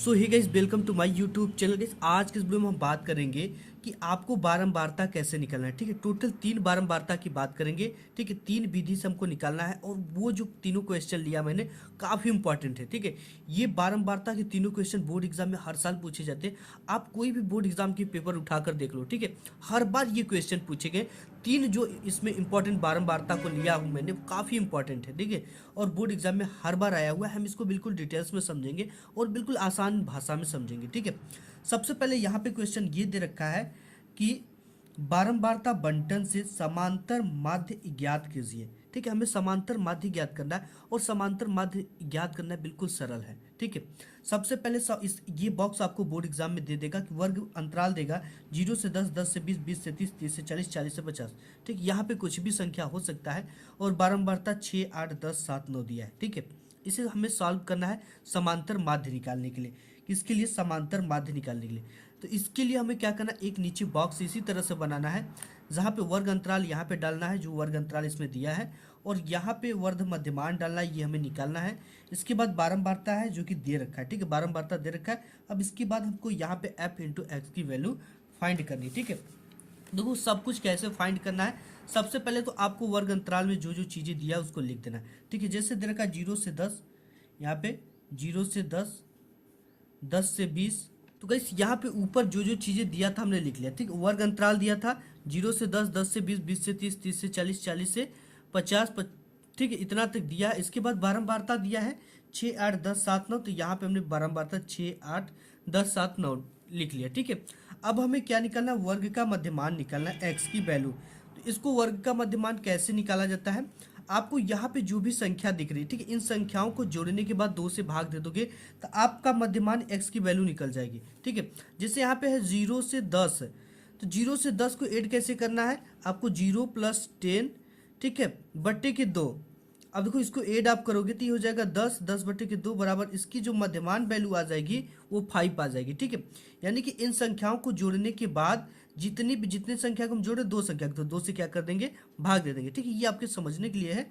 So hey guys, welcome to my YouTube channel. Guys, आज के इस वीडियो में हम बात करेंगे कि आपको बारंबारता कैसे निकालना है। ठीक है, टोटल 3 बारंबारता की बात करेंगे। ठीक है, 3 विधि से हमको निकालना है और वो जो तीनों क्वेश्चन लिया मैंने काफ़ी इंपॉर्टेंट है। ठीक है, ये बारंबारता के तीनों क्वेश्चन बोर्ड एग्जाम में हर साल पूछे जाते हैं। आप कोई भी बोर्ड एग्जाम की पेपर उठाकर देख लो। ठीक है, हर बार ये क्वेश्चन पूछे गए। 3 जो इसमें इंपॉर्टेंट बारंबारता को लिया हूँ मैंने, काफ़ी इंपॉर्टेंट है। ठीक है, और बोर्ड एग्जाम में हर बार आया हुआ है। हम इसको बिल्कुल डिटेल्स में समझेंगे और बिल्कुल आसान भाषा में समझेंगे। ठीक है, सबसे पहले यहाँ पे क्वेश्चन ये दे रखा है कि बारंबारता बंटन से समांतर माध्य ज्ञात कीजिए। ठीक है, हमें समांतर माध्य ज्ञात करना है और समांतर माध्य ज्ञात करना बिल्कुल सरल है। ठीक है, सबसे पहले ये बॉक्स आपको बोर्ड एग्जाम में दे देगा कि वर्ग अंतराल देगा 0 से 10, 10 से 20, 20 से 30, 30 से 40, 40 से 50। ठीक, यहाँ पे कुछ भी संख्या हो सकता है और बारंबारता 6, 8, 10, 7, 9 दिया है। ठीक है, इसे हमें सॉल्व करना है समांतर माध्य निकालने के लिए। किसके लिए? समांतर माध्य निकालने के लिए। तो इसके लिए हमें क्या करना है, एक नीचे बॉक्स इसी तरह से बनाना है जहाँ पे वर्ग अंतराल यहाँ पे डालना है, जो वर्ग अंतराल इसमें दिया है, और यहाँ पे वर्ग मध्यमान डालना है, ये हमें निकालना है। इसके बाद बारंबारता है जो कि दे रखा है। ठीक है, बारंबारता दे रखा है। अब इसके बाद हमको यहाँ पे f इंटू एक्स की वैल्यू फाइंड करनी है। ठीक है, देखो सब कुछ कैसे फाइंड करना है। सबसे पहले तो आपको वर्ग अंतराल में जो जो चीज़ें दिया है उसको लिख देना है। ठीक है, जैसे दे रखा है 0 से 10, यहाँ पे 0 से 10, 10 से 20। तो गाइस यहाँ पे ऊपर जो जो चीज़ें दिया था हमने लिख लिया। ठीक, वर्ग अंतराल दिया था 0 से 10, 10 से 20, 20 से 30, 30 से 40, 40 से 50। ठीक है, इतना तक दिया है। इसके बाद बारंबारता दिया है 6, 8, 10, 7, 9। तो यहाँ पे हमने बारंबारता 6, 8, 10, 7, 9 लिख लिया। ठीक है, अब हमें क्या निकालना है? वर्ग का मध्यमान निकालना है, एक्स की वैल्यू। तो इसको वर्ग का मध्यमान कैसे निकाला जाता है? आपको यहाँ पे जो भी संख्या दिख रही है, ठीक है, इन संख्याओं को जोड़ने के बाद 2 से भाग दे दोगे तो आपका मध्यमान x की वैल्यू निकल जाएगी। ठीक है, जैसे यहाँ पे है 0 से 10, तो 0 से 10 को ऐड कैसे करना है? आपको 0 + 10, ठीक है, बट्टे के 2। अब देखो इसको ऐड आप करोगे तो ये हो जाएगा 10, 10 बट्टे के 2 बराबर इसकी जो मध्यमान वैल्यू आ जाएगी वो 5 आ जाएगी। ठीक है, यानी कि इन संख्याओं को जोड़ने के बाद जितने संख्या को हम जोड़े, 2 संख्या को, तो 2 से क्या कर देंगे? भाग दे देंगे। ठीक है, ये आपके समझने के लिए है।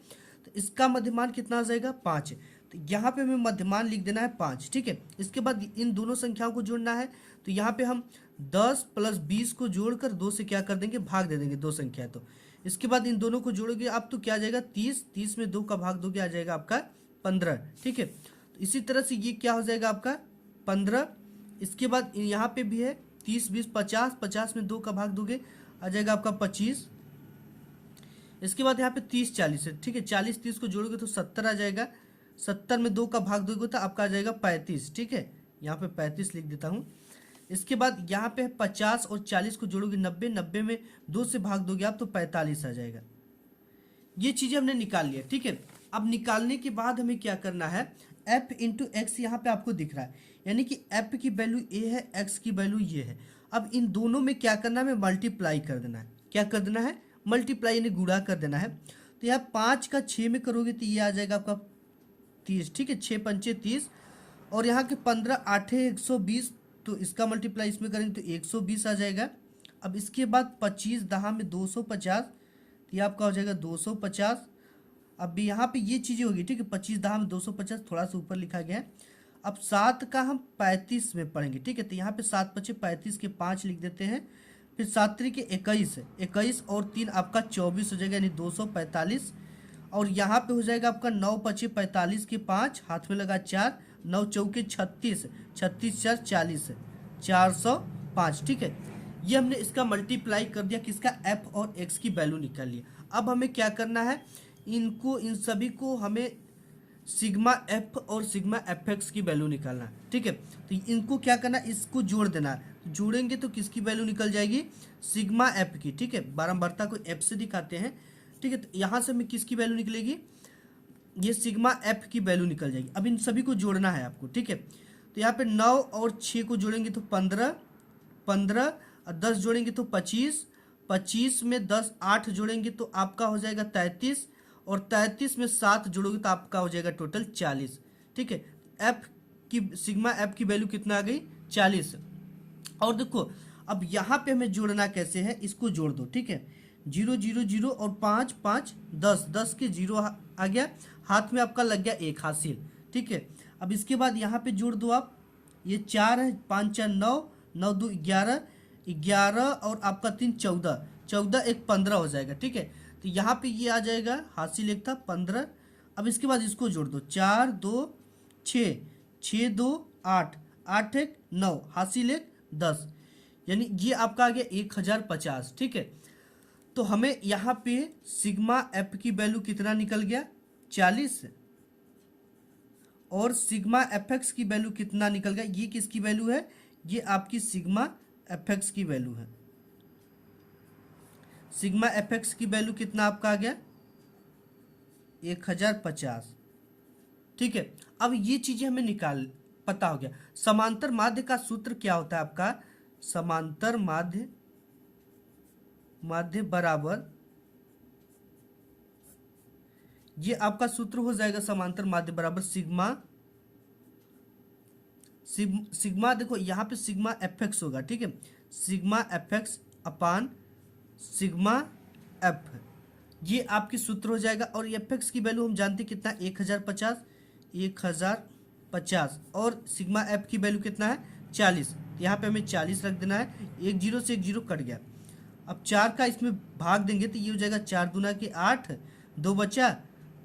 तो इसका मध्यमान कितना आ जाएगा? 5। तो यहाँ पे हमें मध्यमान लिख देना है 5। ठीक है, इसके बाद इन दोनों संख्याओं को जोड़ना है। तो यहाँ पे हम 10 + 20 को जोड़कर 2 से क्या कर देंगे? भाग दे देंगे, 2 संख्या है तो। इसके बाद इन दोनों को जोड़ोगे आप तो क्या आ जाएगा? 30, 30 में 2 का भाग दोगे आ जाएगा आपका 15। ठीक है, तो इसी तरह से ये क्या हो जाएगा आपका? 15। इसके बाद यहाँ पे भी है 30, 20, 50, 50 में 2 का भाग दोगे आ जाएगा आपका 25। इसके बाद यहाँ पे 30, 40 है। ठीक है, 40, 30 को जोड़ोगे तो 70 आ जाएगा। 70 में 2 का भाग दोगे तो आपका आ जाएगा 35। ठीक है, यहाँ पे 35 लिख देता हूँ। इसके बाद यहाँ पे 50 और 40 को जोड़ोगे 90, 90 में 2 से भाग दोगे आप तो 45 आ जाएगा। ये चीजें हमने निकाल लिया। ठीक है, अब निकालने के बाद हमें क्या करना है? f इंटू एक्स यहाँ पे आपको दिख रहा है, यानी कि f की वैल्यू a है, x की वैल्यू ये है। अब इन दोनों में क्या करना है? हमें मल्टीप्लाई कर देना है। क्या कर देना है? मल्टीप्लाई यानी गुणा कर देना है। तो यहाँ 5 का 6 में करोगे तो ये आ जाएगा आपका 30। ठीक है, 6 पंचे 30, और यहाँ के 15 8 120, तो इसका मल्टीप्लाई इसमें करेंगे तो 120 आ जाएगा। अब इसके बाद 25 10 में 250, तो ये आपका हो जाएगा 250। अब यहाँ पे ये चीज़ें होगी। ठीक है, 25 10 में 250, थोड़ा सा ऊपर लिखा गया है। अब 7 का हम 35 में पढ़ेंगे। ठीक है, तो यहाँ पे 7 × 5 = 35 के 5 लिख देते हैं। फिर 7 × 3 = 21, 21 और 3 आपका 24 हो जाएगा, यानी 245। और यहाँ पे हो जाएगा आपका 9 × 5 = 45 के 5, हाथ में लगा 4, 9 चौके 36, 36 4 40, 405। ठीक है, ये हमने इसका मल्टीप्लाई कर दिया, किसका? f और x की वैल्यू निकाल लिया। अब हमें क्या करना है? इन सभी को हमें सिग्मा f और सिग्मा fx की वैल्यू निकालना है। ठीक है, तो इनको क्या करना है? इसको जोड़ देना है। जोड़ेंगे तो किसकी वैल्यू निकल जाएगी? सिग्मा f की। ठीक है, बारंबारता को f से दिखाते हैं। ठीक है, तो यहाँ से हमें किसकी वैल्यू निकलेगी? ये सिग्मा f की वैल्यू निकल जाएगी। अब इन सभी को जोड़ना है आपको। ठीक है, तो यहाँ पे 9 और 6 को जोड़ेंगे तो 15, 15 और 10 जोड़ेंगे तो 25, 25 में 10 8 जोड़ेंगे तो आपका हो जाएगा 33, और 33 में 7 जोड़ोगे तो आपका हो जाएगा टोटल 40। ठीक है, f की सिग्मा f की वैल्यू कितना आ गई? 40। और देखो अब यहाँ पे हमें जोड़ना कैसे है? इसको जोड़ दो। ठीक है, 0 0 0 और 5 5 10, 10 के 0 आ गया, हाथ में आपका लग गया 1 हासिल। ठीक है, अब इसके बाद यहाँ पे जोड़ दो आप ये 4 है, 5 4 9, 9 2 11, 11 और आपका 3 14, 14 एक 15 हो जाएगा। ठीक है, तो यहाँ पे ये आ जाएगा हासिल एक था 15। अब इसके बाद इसको जोड़ दो, 4 2 6, 6 2 8, 8 एक 9, हासिल एक 10, यानी ये आपका आ गया 1050। ठीक है, तो हमें यहाँ पे सिग्मा एफ की वैल्यू कितना निकल गया 40, और सिग्मा एफ एक्स की वैल्यू कितना निकल गया, ये किसकी वैल्यू है, ये आपकी सिग्मा एफ एक्स की वैल्यू है। सिग्मा एफ एक्स की वैल्यू कितना आपका आ गया 1050। ठीक है, अब ये चीजें हमें निकाल पता हो गया। समांतर माध्य का सूत्र क्या होता है आपका, समांतर माध्य बराबर, ये आपका सूत्र हो जाएगा समांतर माध्य बराबर सिग्मा देखो यहाँ पे सिग्मा एफ एक्स होगा। ठीक है, सिग्मा एफ एक्स अपान सिग्मा एफ, ये आपकी सूत्र हो जाएगा। और एफ एक्स की वैल्यू हम जानते हैं कितना 1050, और सिग्मा एफ की वैल्यू कितना है 40, यहाँ पे हमें 40 रख देना है। एक जीरो से एक जीरो कट गया। अब 4 का इसमें भाग देंगे तो ये हो जाएगा 4 दूना के 8, 2 बचा,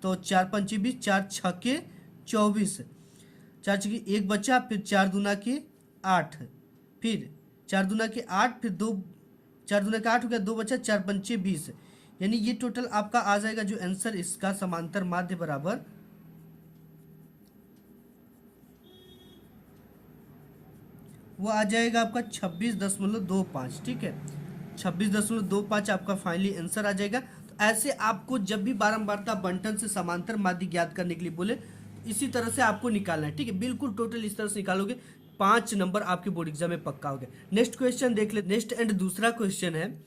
तो 4 पंचे 20, 4 छके 24, 4 छके 1 बचा, फिर 4 दूना के 8, फिर 4 दूना के 8, फिर 2, 4 दूना के 8 हो गया, 2 बचा, 4 पंचे 20, यानी ये टोटल आपका आ जाएगा जो आंसर इसका समांतर माध्य बराबर वो आ जाएगा आपका 26.25। ठीक है, 26.25 आपका फाइनली आंसर आ जाएगा। तो ऐसे आपको जब भी बारंबारता बंटन से समांतर माध्य ज्ञात करने के लिए बोले, इसी तरह से आपको निकालना है। ठीक है, बिल्कुल टोटल इस तरह से निकालोगे 5 नंबर आपके बोर्ड एग्जाम में पक्का हो गया। नेक्स्ट क्वेश्चन देख ले। नेक्स्ट एंड दूसरा क्वेश्चन है,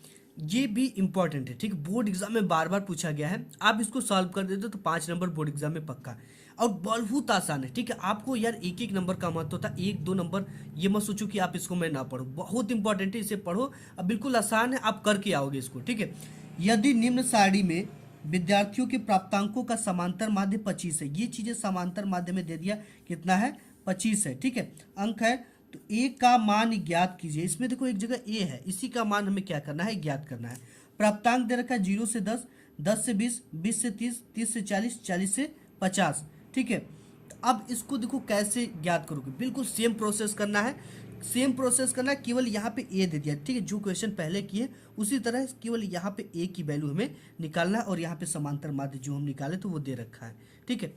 ये भी इंपॉर्टेंट है। ठीक है, बोर्ड एग्जाम में बार बार पूछा गया है, आप इसको सॉल्व कर देते तो 5 नंबर बोर्ड एग्जाम में पक्का, और बहुत आसान है। ठीक है, आपको यार एक एक नंबर का महत्व होता है, 1 2 नंबर ये मत सोचो कि आप इसको मैं ना पढ़ो, बहुत इंपॉर्टेंट है, इसे पढ़ो। अब बिल्कुल आसान है, आप करके आओगे इसको। ठीक है, यदि निम्न सारणी में विद्यार्थियों के प्राप्तांकों का समांतर माध्य 25 है, ये चीजें समांतर माध्य में दे दिया कितना है 25 है। ठीक है, अंक है, तो ए का मान ज्ञात कीजिए। इसमें देखो एक जगह ए है, इसी का मान हमें क्या करना है ज्ञात करना है। प्राप्तांक दे रखा है 0 से 10, 10 से 20, 20 से 30, 30 से 40, 40 से 50। ठीक है, तो अब इसको देखो कैसे ज्ञात करोगे, बिल्कुल सेम प्रोसेस करना है, सेम प्रोसेस करना है, केवल यहाँ पे ए दे दिया। ठीक है, जो क्वेश्चन पहले किए उसी तरह केवल यहाँ पे ए की वैल्यू हमें निकालना है, और यहाँ पे समांतर माध्य जो हम निकाले तो वो दे रखा है। ठीक है,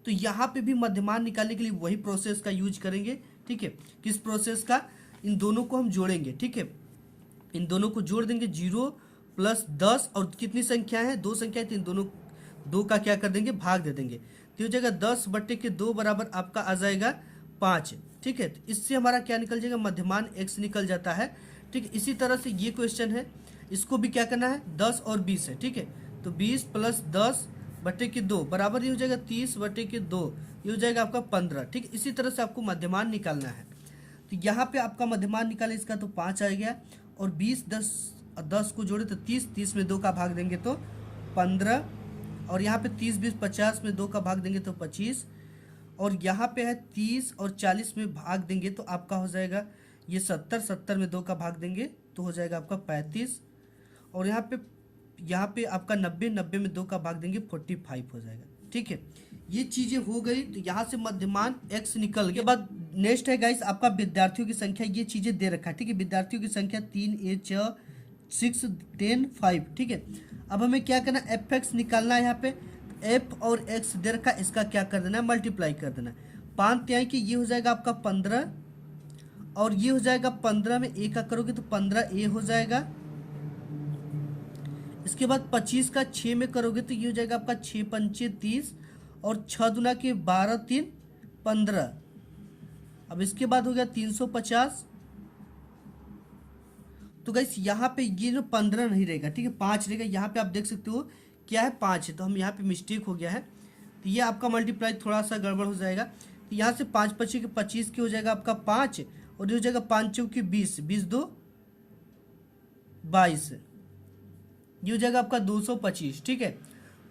तो यहाँ पे भी मध्यमान निकालने के लिए वही प्रोसेस का यूज करेंगे। ठीक है, किस प्रोसेस का, इन दोनों को हम जोड़ेंगे। ठीक है, इन दोनों को जोड़ देंगे, 0 + 10, और कितनी संख्या है 2 संख्या है, तो इन दोनों 2 का क्या कर देंगे भाग दे देंगे, तो हो जाएगा 10/2 बराबर आपका आ जाएगा 5। ठीक है, तो इससे हमारा क्या निकल जाएगा मध्यमान x निकल जाता है। ठीक है, इसी तरह से ये क्वेश्चन है, इसको भी क्या करना है 10 और 20 है। ठीक है, तो 20 + 10/2 बराबर ये हो जाएगा 30/2, ये हो जाएगा आपका 15। ठीक है, इसी तरह से आपको मध्यमान निकालना है। तो यहाँ पे आपका मध्यमान निकाले इसका तो 5 आ गया, और 20 10 को जोड़े तो 30, 30 में 2 का भाग देंगे तो 15, और यहाँ पे 30 20 50 में 2 का भाग देंगे तो 25, और यहाँ पे है 30 और 40 में भाग देंगे तो आपका हो जाएगा ये 70, 70 में 2 का भाग देंगे तो हो जाएगा आपका 35, और यहाँ पे आपका 90, 90 में 2 का भाग देंगे 45 हो जाएगा। ठीक है, ये चीजें हो गई, तो यहाँ से मध्यमान x निकल गया। बाद नेक्स्ट है गाइस आपका विद्यार्थियों की संख्या, ये चीजें दे रखा है। ठीक है, विद्यार्थियों की संख्या 3 8 6 10 5। ठीक है, अब हमें क्या करना है एफ एक्स निकालना है। यहाँ पे एफ और एक्स दे रखा है, इसका क्या कर देना है मल्टीप्लाई कर देना है। 5 तिहाई की ये हो जाएगा आपका 15, और ये हो जाएगा 15 में ए का करोगे तो 15 ए हो जाएगा। इसके बाद 25 का 6 में करोगे तो ये हो जाएगा आपका 6 पंचे 30, और 6 दूना के 12 3 15। अब इसके बाद हो गया 350। तो गाइस यहाँ पे ये जो 15 नहीं रहेगा, ठीक है 5 रहेगा। यहाँ पे आप देख सकते हो क्या है 5 है, तो हम यहाँ पे मिस्टेक हो गया है, तो ये आपका मल्टीप्लाई थोड़ा सा गड़बड़ हो जाएगा। तो यहाँ से 5 25 के 25 के हो जाएगा आपका 5, और ये हो जाएगा 5 चौके 20, 20 2 22, ये हो जाएगा आपका 225। ठीक है,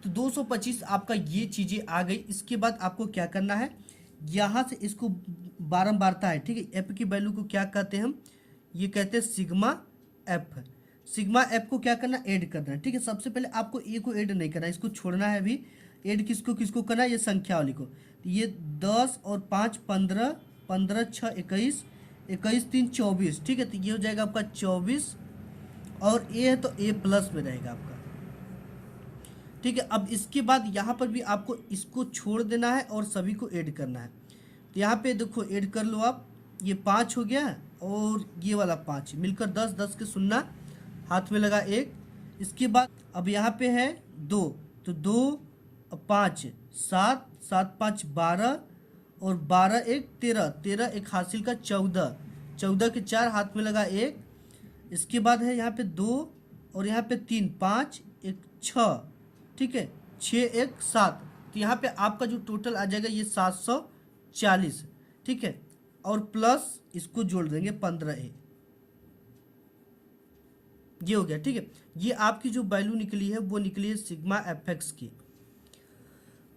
तो 225 आपका ये चीज़ें आ गई। इसके बाद आपको क्या करना है, यहाँ से इसको बारंबारता है, ठीक है। एफ की वैल्यू को क्या कहते हैं हम, ये कहते हैं सिग्मा एफ। सिग्मा एफ को क्या करना, ऐड करना है, ठीक है। सबसे पहले आपको ए को ऐड नहीं करना, इसको छोड़ना है अभी। ऐड किसको किसको करना है, ये संख्या वाली को। तो ये 10 और 5 15, 15 6 21, 21 3 24, ठीक है। तो ये हो जाएगा आपका 24, और ए है तो ए प्लस में रहेगा आपका, ठीक है। अब इसके बाद यहाँ पर भी आपको इसको छोड़ देना है और सभी को ऐड करना है। तो यहाँ पे देखो ऐड कर लो आप, ये 5 हो गया और ये वाला 5 मिलकर 10, 10 के 0 हाथ में लगा 1। इसके बाद अब यहाँ पे है 2, तो 2 5 7, 7 5 12, और 12 1 13, 13 एक हासिल का 14, 14 के 4 हाथ में लगा 1। इसके बाद है यहाँ पे 2 और यहाँ पे 3, 5 1 6, ठीक है, 6 1 7। तो यहाँ पे आपका जो टोटल आ जाएगा ये 740, ठीक है। और प्लस इसको जोड़ देंगे 15a, ये हो गया, ठीक है। ये आपकी जो वैल्यू निकली है वो निकली है सिग्मा एफ एक्स की।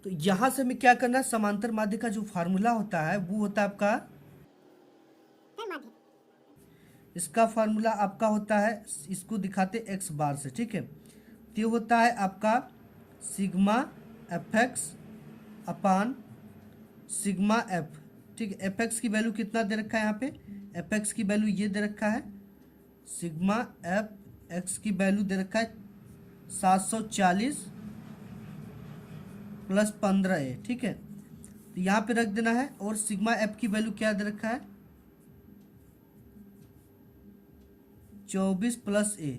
तो यहाँ से हमें क्या करना है, समांतर माध्य का जो फार्मूला होता है वो होता है आपका, इसका फार्मूला आपका होता है, इसको दिखाते एक्स बार से, ठीक है। तो ये होता है आपका सिग्मा एफ एक्स अपान सिग्मा एफ, ठीक है। एफ एक्स की वैल्यू कितना दे रखा है यहाँ पे, एफ एक्स की वैल्यू ये दे रखा है, सिग्मा एफ एक्स की वैल्यू दे रखा है 740 प्लस 15a, ठीक है। तो यहाँ पे रख देना है। और सिग्मा एफ की वैल्यू क्या दे रखा है, 24 प्लस a,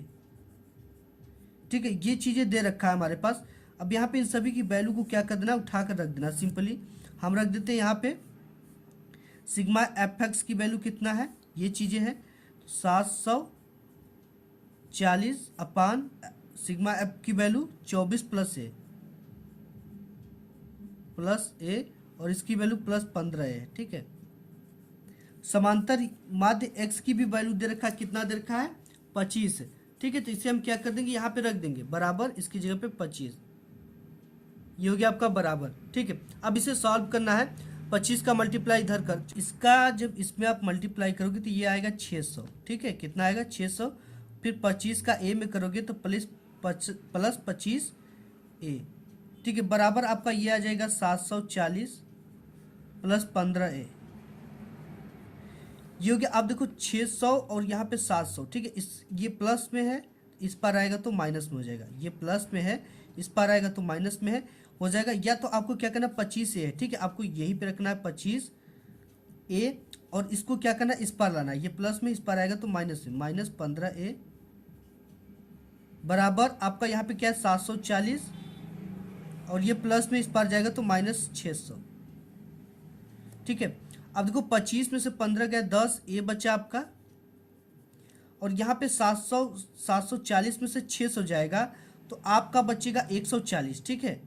ठीक है। ये चीज़ें दे रखा है हमारे पास। अब यहाँ पे इन सभी की वैल्यू को क्या कर देना, उठा कर रख देना। सिंपली हम रख देते हैं यहाँ पे सिग्मा एफ एक्स की वैल्यू कितना है, ये चीज़ें हैं, 740 अपान सिग्मा एफ की वैल्यू 24 प्लस ए, और इसकी वैल्यू प्लस 15 है, ठीक है। समांतर माध्य एक्स की भी वैल्यू दे रखा है, कितना दे रखा है, 25, ठीक है। तो इसे हम क्या कर देंगे, यहाँ पे रख देंगे बराबर, इसकी जगह पे 25, ये हो गया आपका बराबर, ठीक है। अब इसे सॉल्व करना है, 25 का मल्टीप्लाई इधर कर, इसका जब इसमें आप मल्टीप्लाई करोगे तो ये आएगा 600, ठीक है। कितना आएगा, 600। फिर 25 का ए में करोगे तो प्लस 25 ए, ठीक है, बराबर आपका ये आ जाएगा 740 प्लस 15a, ये हो गया। आप देखो 600 और यहाँ पे 700, ठीक है। ये प्लस में है, इस पर आएगा तो माइनस में हो जाएगा, ये प्लस में है, इस पर आएगा तो माइनस में है, हो जाएगा। या तो आपको क्या करना, 25a है, ठीक है, आपको यहीं पे रखना है 25a, और इसको क्या करना है, इस पर लाना है, ये प्लस में, इस पर आएगा तो माइनस में, माइनस 15a बराबर आपका यहाँ पे क्या है 740, और ये प्लस में इस पर जाएगा तो माइनस 600, ठीक है। अब देखो 25 में से 15 गया 10, ये बचा आपका, और यहाँ पे 740 में से 600 जाएगा तो आपका बचेगा 140, ठीक है।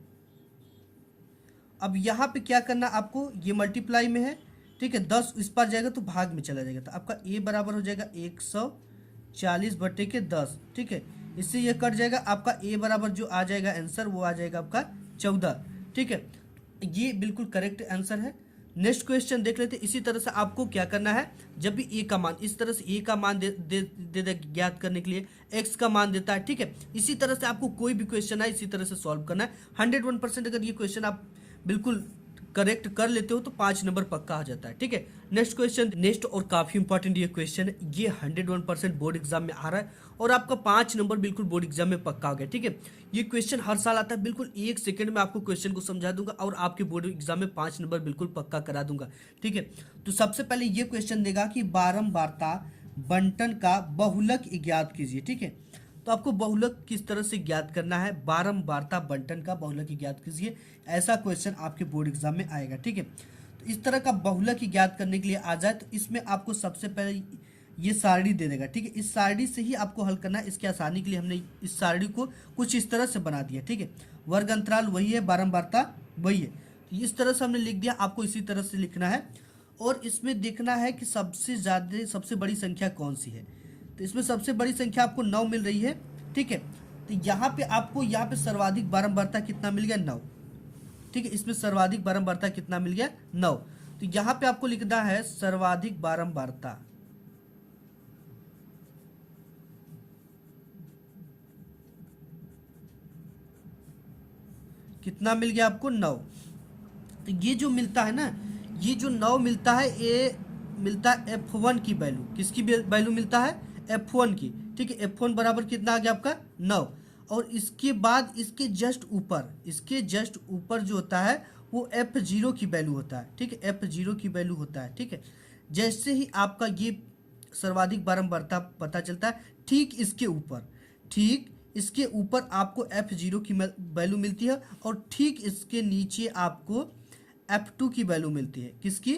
अब यहाँ पे क्या करना आपको, ये मल्टीप्लाई में है, ठीक है, 10 इस पर जाएगा तो भाग में चला जाएगा, तो आपका ए बराबर हो जाएगा 140/10, ठीक है। इससे ये कट जाएगा, आपका ए बराबर जो आ जाएगा आंसर वो आ जाएगा आपका 14, ठीक है। ये बिल्कुल करेक्ट आंसर है। नेक्स्ट क्वेश्चन देख लेते हैं। इसी तरह से आपको क्या करना है, जब भी ए का मान इस तरह से ए का मान दे ज्ञात करने के लिए एक्स का मान देता है, ठीक है। इसी तरह से आपको कोई भी क्वेश्चन है इसी तरह से सॉल्व करना है। 101% अगर ये क्वेश्चन आप बिल्कुल करेक्ट कर लेते हो तो 5 नंबर पक्का आ जाता है, ठीक है। नेक्स्ट क्वेश्चन, नेक्स्ट और काफी इंपॉर्टेंट ये क्वेश्चन है, ये 101% बोर्ड एग्जाम में आ रहा है और आपका 5 नंबर बिल्कुल बोर्ड एग्जाम में पक्का हो गया, ठीक है। ये क्वेश्चन हर साल आता है, बिल्कुल 1 सेकंड में आपको क्वेश्चन को समझा दूंगा और आपके बोर्ड एग्जाम में 5 नंबर बिल्कुल पक्का करा दूंगा, ठीक है। तो सबसे पहले ये क्वेश्चन देगा कि बारंबारता बंटन का बहुलक ज्ञात कीजिए, ठीक है। तो आपको बहुलक किस तरह से ज्ञात करना है, बारंबारता बंटन का बहुलक ज्ञात कीजिए, ऐसा क्वेश्चन आपके बोर्ड एग्जाम में आएगा, ठीक है। तो इस तरह का बहुलक ज्ञात करने के लिए आ जाए तो इसमें आपको सबसे पहले ये सारणी दे देगा, ठीक है। इस सारणी से ही आपको हल करना है। इसकी आसानी के लिए हमने इस सारणी को कुछ इस तरह से बना दिया, ठीक है। वर्ग अंतराल वही है, बारंबारता वही है, तो इस तरह से हमने लिख दिया। आपको इसी तरह से लिखना है और इसमें देखना है कि सबसे बड़ी संख्या कौन सी है। तो इसमें सबसे बड़ी संख्या आपको 9 मिल रही है, ठीक है। तो यहाँ पे आपको सर्वाधिक बारंबारता कितना मिल गया, 9, ठीक है। इसमें सर्वाधिक बारंबारता कितना मिल गया, 9। तो यहाँ पे आपको लिखना है सर्वाधिक बारंबारता। कितना मिल गया आपको? 9। तो ये जो मिलता है ना, ये जो 9 मिलता है, ये मिलता है F1 की वैल्यू। किसकी वैल्यू मिलता है? F1 की। ठीक है, F1 बराबर कितना आ गया आपका? 9। और इसके बाद इसके जस्ट ऊपर जो होता है वो F0 की वैल्यू होता है। ठीक है, F0 की वैल्यू होता है। ठीक है, जैसे ही आपका ये सर्वाधिक बारंबारता पता चलता है, ठीक इसके ऊपर आपको F0 की वैल्यू मिलती है, और ठीक इसके नीचे आपको F2 की वैल्यू मिलती है। किसकी?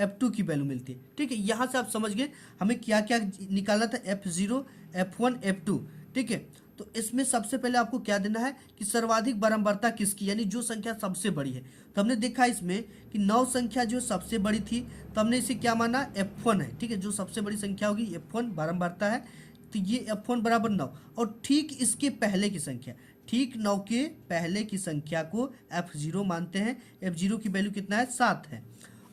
F2 की वैल्यू मिलती है। ठीक है, यहाँ से आप समझ गए हमें क्या क्या निकालना था। F0, F1, F2। ठीक है, तो इसमें सबसे पहले आपको क्या देना है कि सर्वाधिक बारंबारता किसकी, यानी जो संख्या सबसे बड़ी है। तो हमने देखा इसमें कि 9 संख्या जो सबसे बड़ी थी, तो हमने इसे क्या माना? F1 है। ठीक है, जो सबसे बड़ी संख्या होगी F1 बारंबारता है, तो ये F1 बराबर 9। और ठीक इसके पहले की संख्या, ठीक 9 के पहले की संख्या को F0 मानते हैं। F0 की वैल्यू कितना है? 7 है।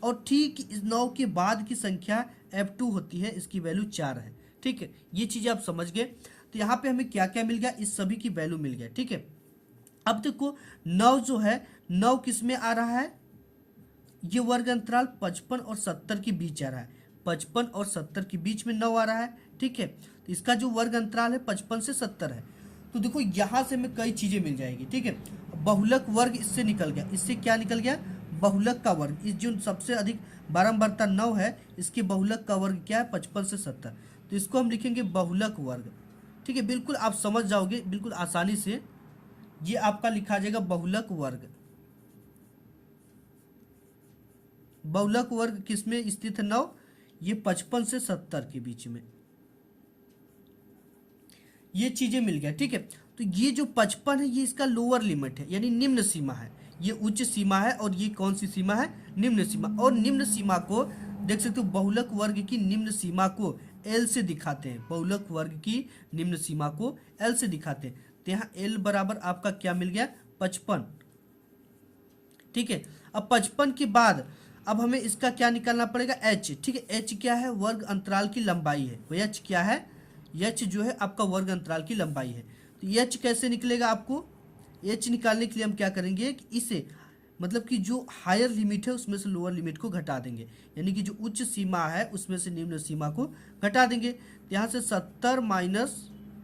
और ठीक इस 9 के बाद की संख्या F2 होती है, इसकी वैल्यू 4 है। ठीक है, ये चीज़ें आप समझ गए। तो यहाँ पे हमें क्या क्या मिल गया? इस सभी की वैल्यू मिल गया। ठीक है, अब देखो 9 जो है, 9 किस में आ रहा है? ये वर्ग अंतराल 55 और 70 के बीच आ रहा है। 55 और 70 के बीच में 9 आ रहा है। ठीक है, तो इसका जो वर्ग अंतराल है 55 से 70 है। तो देखो यहाँ से हमें कई चीज़ें मिल जाएगी। ठीक है, बहुलक वर्ग इससे निकल गया। इससे क्या निकल गया? बहुलक का वर्ग। इस जो सबसे अधिक बारंबारता 9 है, इसके बहुलक का वर्ग क्या है? 55 से 70। तो इसको हम लिखेंगे बहुलक वर्ग। ठीक है, बिल्कुल आप समझ जाओगे बिल्कुल आसानी से। ये आपका लिखा जाएगा बहुलक वर्ग। बहुलक वर्ग किसमें स्थित है? 9। ये 55 से 70 के बीच में। ये चीजें मिल गया। ठीक है, तो ये जो 55 है, ये इसका लोअर लिमिट है, यानी निम्न सीमा है। ये उच्च सीमा है, और ये कौन सी सीमा है? निम्न सीमा। और निम्न सीमा को देख सकते हो, बहुलक वर्ग की निम्न सीमा को L से दिखाते हैं। बहुलक वर्ग की निम्न सीमा को L से दिखाते हैं। तो यहाँ L बराबर आपका क्या मिल गया? 55। ठीक है, अब 55 के बाद अब हमें इसका क्या निकालना पड़ेगा? H। ठीक है, H क्या है? वर्ग अंतराल की लंबाई है। वो H क्या है? H जो है आपका वर्ग अंतराल की लंबाई है। तो H कैसे निकलेगा? आपको H निकालने के लिए हम क्या करेंगे कि इसे, मतलब कि जो हायर लिमिट है उसमें से लोअर लिमिट को घटा देंगे, यानी कि जो उच्च सीमा है उसमें से निम्न सीमा को घटा देंगे। तो यहाँ से 70 माइनस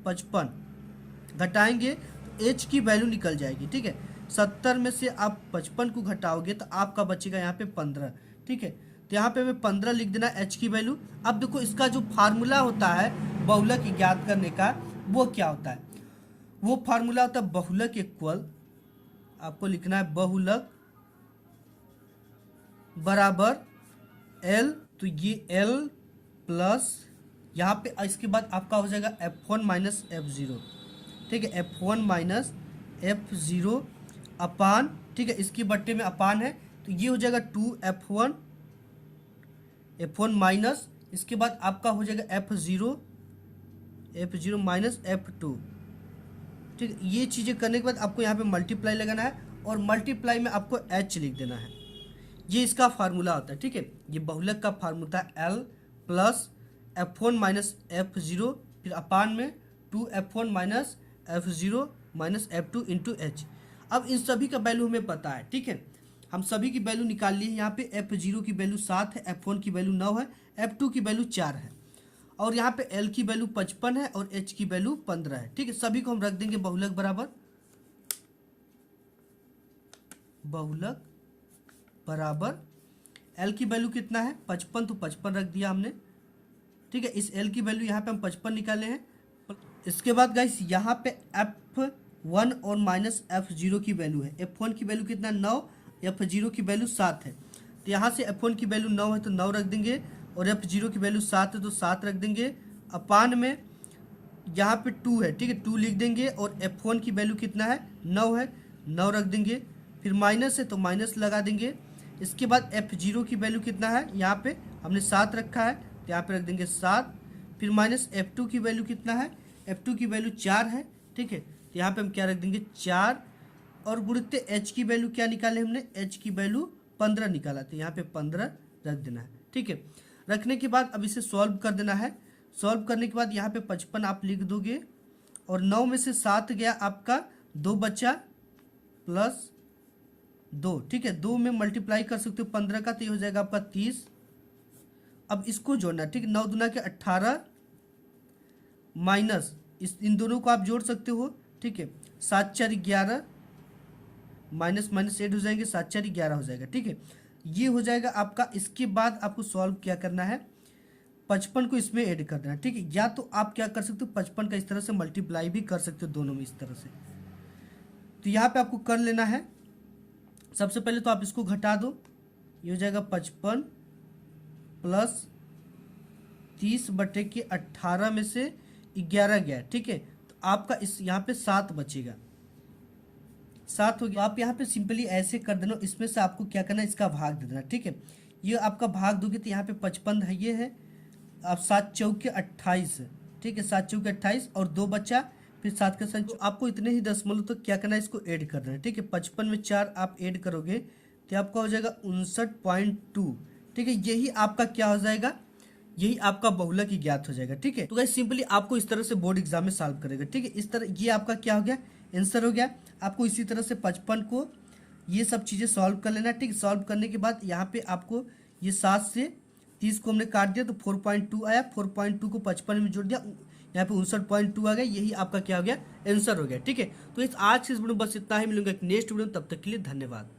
55 घटाएंगे तो H की वैल्यू निकल जाएगी। ठीक है, 70 में से आप 55 को घटाओगे तो आपका बचेगा यहाँ पे 15। ठीक है, तो यहाँ पे हमें 15 लिख देना H की वैल्यू। अब देखो इसका जो फार्मूला होता है बहुलक ज्ञात करने का, वो क्या होता है? वो फार्मूला होता है बहुलक इक्वल, आपको लिखना है बहुलक बराबर L। तो ये L प्लस यहाँ पे इसके बाद आपका हो जाएगा F1 माइनस F0। ठीक है, F1 माइनस F0 अपान, ठीक है, इसके बट्टे में अपान है, तो ये हो जाएगा 2F1, F1 माइनस, इसके बाद आपका हो जाएगा F0 माइनस F2। ठीक है, ये चीज़ें करने के बाद आपको यहाँ पे मल्टीप्लाई लगाना है, और मल्टीप्लाई में आपको H लिख देना है। ये इसका फार्मूला होता है। ठीक है, ये बहुलक का फार्मूला है L plus F1 minus F0, फिर अपान में 2F1 minus F0 minus F2 into H। अब इन सभी का वैल्यू हमें पता है। ठीक है, हम सभी की वैल्यू निकाल ली है। यहाँ पे F0 की वैल्यू 7 है, F1 की वैल्यू 9 है, F2 की वैल्यू 4 है, और यहाँ पे L की वैल्यू 55 है और H की वैल्यू 15 है। ठीक है, सभी को हम रख देंगे बहुलक बराबर, बहुलक बराबर L की वैल्यू कितना है? 55, तो 55 रख दिया हमने। ठीक है, इस L की वैल्यू यहाँ पे हम 55 निकाले हैं। इसके बाद गाइस यहाँ पे F1 और माइनस F0 की वैल्यू है। F1 की वैल्यू कितना? 9, F0 की वैल्यू 7 है, तो यहाँ से F1 की वैल्यू 9 है तो 9 रख देंगे, और F0 की वैल्यू 7 है तो 7 रख देंगे। अपान में यहाँ पे 2 है। ठीक है, 2 लिख देंगे, और F1 की वैल्यू कितना है? 9 है, 9 रख देंगे, फिर माइनस है तो माइनस लगा देंगे। इसके बाद F0 की वैल्यू कितना है? यहाँ पे हमने 7 रखा है, तो यहाँ पे रख देंगे 7, फिर माइनस F2 की वैल्यू कितना है? F2 की वैल्यू 4 है। ठीक है, तो यहाँ पे हम क्या रख देंगे? 4, और गुणित H की वैल्यू क्या निकाले हमने? H की वैल्यू 15 निकाला, तो यहाँ पे 15 रख देना है। ठीक है, रखने के बाद अब इसे सॉल्व कर देना है। सॉल्व करने के बाद यहाँ पे 55 आप लिख दोगे और 9 में से 7 गया आपका, 2 बचा प्लस 2। ठीक है, 2 में मल्टीप्लाई कर सकते हो 15 का, तो ये हो जाएगा आपका 30। अब इसको जोड़ना, ठीक है, 9 दूना के 18 माइनस इन दोनों को आप जोड़ सकते हो। ठीक है, 7 4 11 माइनस माइनस 8 हो जाएंगे, 7 4 11 हो जाएगा। ठीक है, ये हो जाएगा आपका। इसके बाद आपको सॉल्व क्या करना है, 55 को इसमें ऐड करना है। ठीक है, या तो आप क्या कर सकते हो, 55 का इस तरह से मल्टीप्लाई भी कर सकते हो दोनों में इस तरह से। तो यहाँ पे आपको कर लेना है। सबसे पहले तो आप इसको घटा दो, ये हो जाएगा 55 प्लस 30/18 में से 11 गया। ठीक है, तो आपका इस यहाँ पे 7 बचेगा, 7 हो गया। आप यहाँ पे सिंपली ऐसे कर देना, इसमें से आपको क्या करना है, इसका भाग दे देना। ठीक है, ये आपका भाग दोगे तो यहाँ पे 55 है, ये है, आप 7 चौके 28 है। ठीक है, 7 चौके 28 और 2 बचा, फिर 7 के साथ आपको इतने ही दशमलव तो क्या करना है, इसको ऐड करना है। ठीक है, 55 में 4 आप ऐड करोगे तो आपका हो जाएगा 59.2। ठीक है, यही आपका क्या हो जाएगा, यही आपका बहुलक ही ज्ञात हो जाएगा। ठीक है, तो गाइस सिंपली आपको इस तरह से बोर्ड एग्जाम में सॉल्व करेगा। ठीक है, इस तरह ये आपका क्या हो गया, आंसर हो गया। आपको इसी तरह से 55 को ये सब चीज़ें सॉल्व कर लेना। ठीक, सॉल्व करने के बाद यहाँ पे आपको ये 7 से 30 को हमने काट दिया तो 4.2 आया, 4.2 को 55 में जोड़ दिया, यहाँ पे 59.2 आ गया। यही आपका क्या हो गया, आंसर हो गया। ठीक है, तो इस आज के इस वीडियो में बस इतना ही। मिलूंगा एक नेक्स्ट वीडियो, तब तक के लिए धन्यवाद।